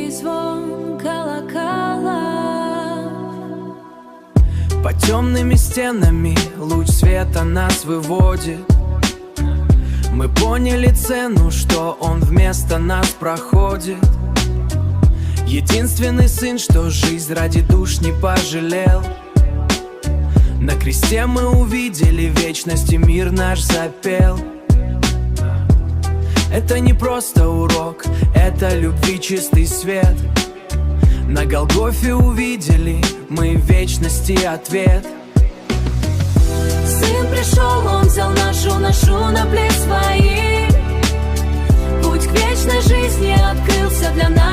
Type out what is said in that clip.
тихий звон колокола. По темными стенами луч света нас выводит. Мы поняли цену, что он вместо нас проходит. Единственный сын, что жизнь ради душ не пожалел. На кресте мы увидели вечность, и мир наш запел. Это не просто урок, это любви чистый свет. На Голгофе увидели мы в вечности ответ. Сын пришел, он взял нашу ношу на плечи свои. Путь к вечной жизни открылся для нас.